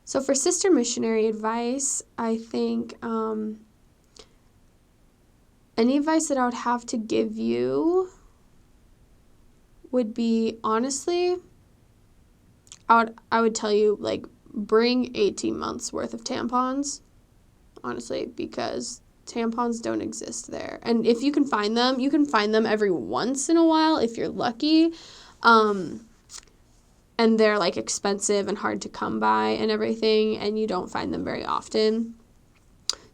So for sister missionary advice, I think any advice that I would have to give you would be, honestly, I would tell you, like, bring 18 months worth of tampons, honestly, because tampons don't exist there. And if you can find them, you can find them every once in a while if you're lucky. And they're, like, expensive and hard to come by and everything, and you don't find them very often.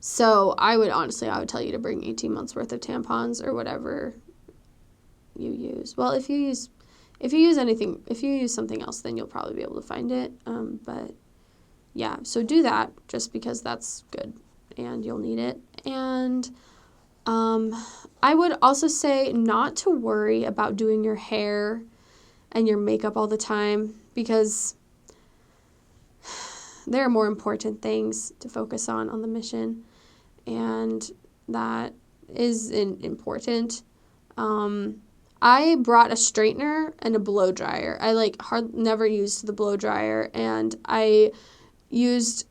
So I would tell you to bring 18 months worth of tampons or whatever you use. Well, if you use something else, then you'll probably be able to find it. But yeah, so do that just because that's good and you'll need it. And I would also say not to worry about doing your hair and your makeup all the time, because there are more important things to focus on the mission, and that is important. I brought a straightener and a blow dryer. I never used the blow dryer, and I used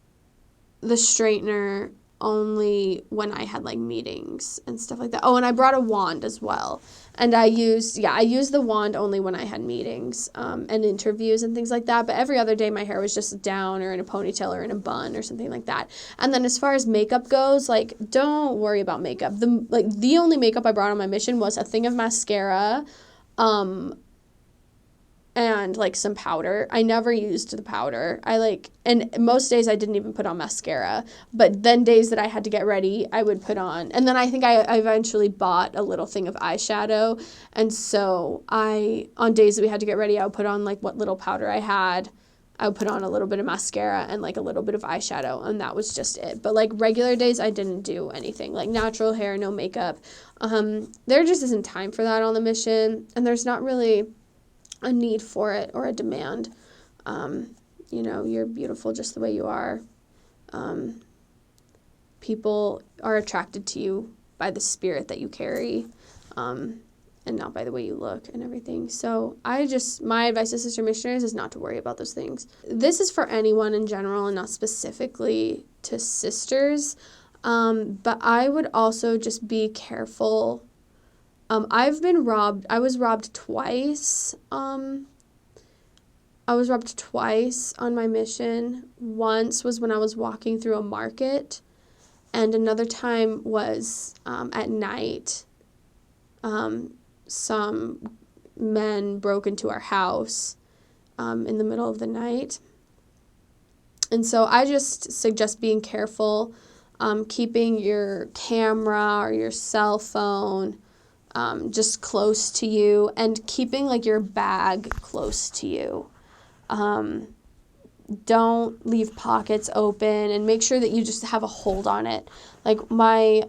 the straightener only when I had, like, meetings and stuff like that. Oh, and I brought a wand as well. And I used the wand only when I had meetings and interviews and things like that. But every other day my hair was just down or in a ponytail or in a bun or something like that. And then as far as makeup goes, like, don't worry about makeup. The only makeup I brought on my mission was a thing of mascara, and, like, some powder. I never used the powder. And most days I didn't even put on mascara. But then days that I had to get ready, I would put on. And then I think I eventually bought a little thing of eyeshadow. And so on days that we had to get ready, I would put on, like, what little powder I had. I would put on a little bit of mascara and, like, a little bit of eyeshadow. And that was just it. But, like, regular days, I didn't do anything. Like, natural hair, no makeup. There just isn't time for that on the mission. And there's not really a need for it or a demand. You're beautiful just the way you are. People are attracted to you by the spirit that you carry, and not by the way you look and everything. So my advice to sister missionaries is not to worry about those things. This is for anyone in general and not specifically to sisters. But I would also just be careful. I've been robbed. I was robbed twice. I was robbed twice on my mission. Once was when I was walking through a market, and another time was at night. Some men broke into our house in the middle of the night. And so I just suggest being careful, keeping your camera or your cell phone just close to you, and keeping, like, your bag close to you. Don't leave pockets open, and make sure that you just have a hold on it. Like, my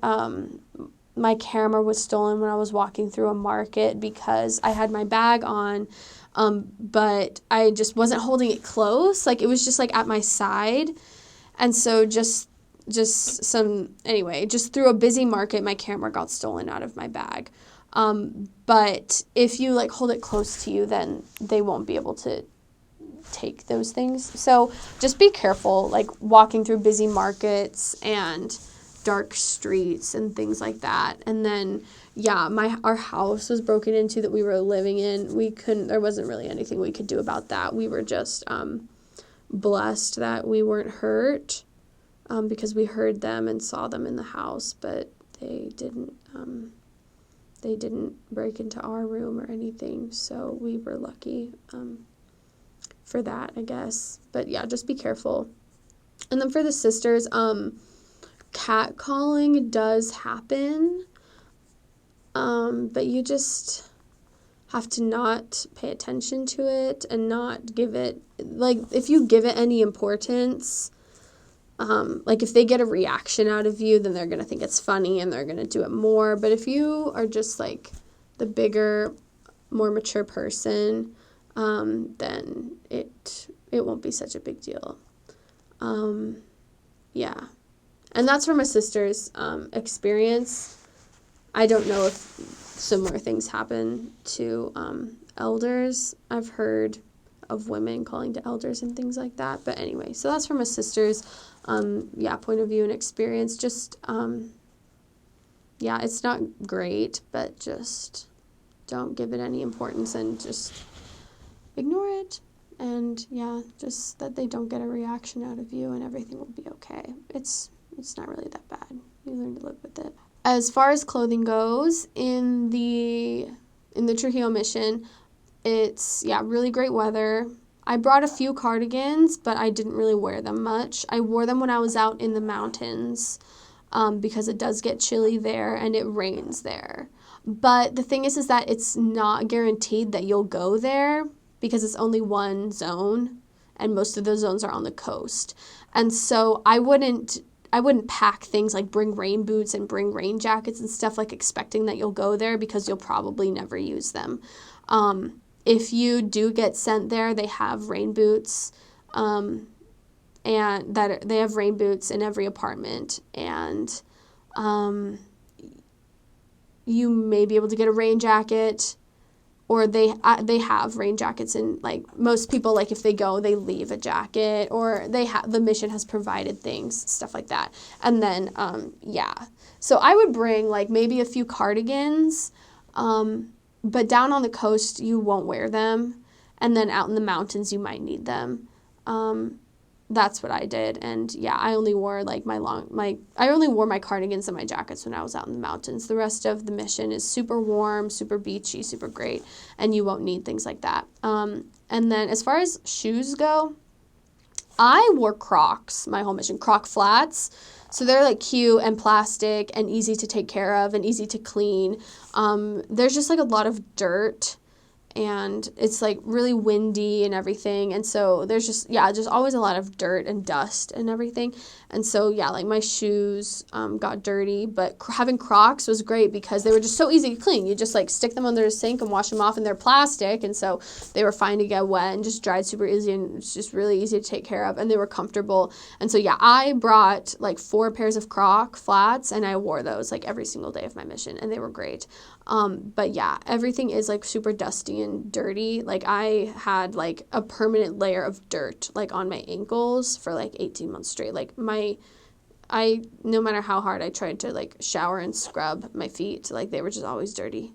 camera was stolen when I was walking through a market because I had my bag on, but I just wasn't holding it close. Like, it was just, like, at my side. And so just through a busy market, my camera got stolen out of my bag. But if you, like, hold it close to you, then they won't be able to take those things. So just be careful, like, walking through busy markets and dark streets and things like that. And then, our house was broken into that we were living in. There wasn't really anything we could do about that. We were just blessed that we weren't hurt, because we heard them and saw them in the house, but they didn't break into our room or anything, so we were lucky for that, I guess. But yeah, just be careful. And then for the sisters, catcalling does happen, but you just have to not pay attention to it and not give it, like, if you give it any importance, like, if they get a reaction out of you, then they're going to think it's funny and they're going to do it more. But if you are just, like, the bigger, more mature person, then it won't be such a big deal. Yeah. And that's from a sister's experience. I don't know if similar things happen to elders. I've heard of women calling to elders and things like that. But anyway, so that's from a sister's, point of view and experience. Just, it's not great, but just don't give it any importance and just ignore it. And just that they don't get a reaction out of you and everything will be okay. It's not really that bad. You learn to live with it. As far as clothing goes, in the Trujillo mission, it's, really great weather. I brought a few cardigans, but I didn't really wear them much. I wore them when I was out in the mountains because it does get chilly there and it rains there. But the thing is that it's not guaranteed that you'll go there because it's only one zone, and most of those zones are on the coast. And so I wouldn't pack things like bring rain boots and bring rain jackets and stuff like expecting that you'll go there because you'll probably never use them. If you do get sent there, they have rain boots, and that they have rain boots in every apartment, and you may be able to get a rain jacket, or they have rain jackets, and like most people, like if they go, they leave a jacket, or the mission has provided things, stuff like that. And then so I would bring like maybe a few cardigans, but down on the coast you won't wear them, and then out in the mountains you might need them. That's what I did. And I only wore like I only wore my cardigans and my jackets when I was out in the mountains. The rest of the mission is super warm, super beachy, super great, and you won't need things like that. And then as far as shoes go, I wore Crocs my whole mission, Croc flats. So they're like cute and plastic and easy to take care of and easy to clean. There's just like a lot of dirt, and it's like really windy and everything, and so there's just always a lot of dirt and dust and everything, and so like my shoes got dirty, but having Crocs was great because they were just so easy to clean. You just like stick them under a sink and wash them off, and they're plastic, and so they were fine to get wet and just dried super easy, and it's just really easy to take care of, and they were comfortable. And so I brought like 4 pairs of Croc flats, and I wore those like every single day of my mission, and they were great. But everything is like super dusty and dirty. Like I had like a permanent layer of dirt like on my ankles for like 18 months straight. Like no matter how hard I tried to like shower and scrub my feet, like they were just always dirty.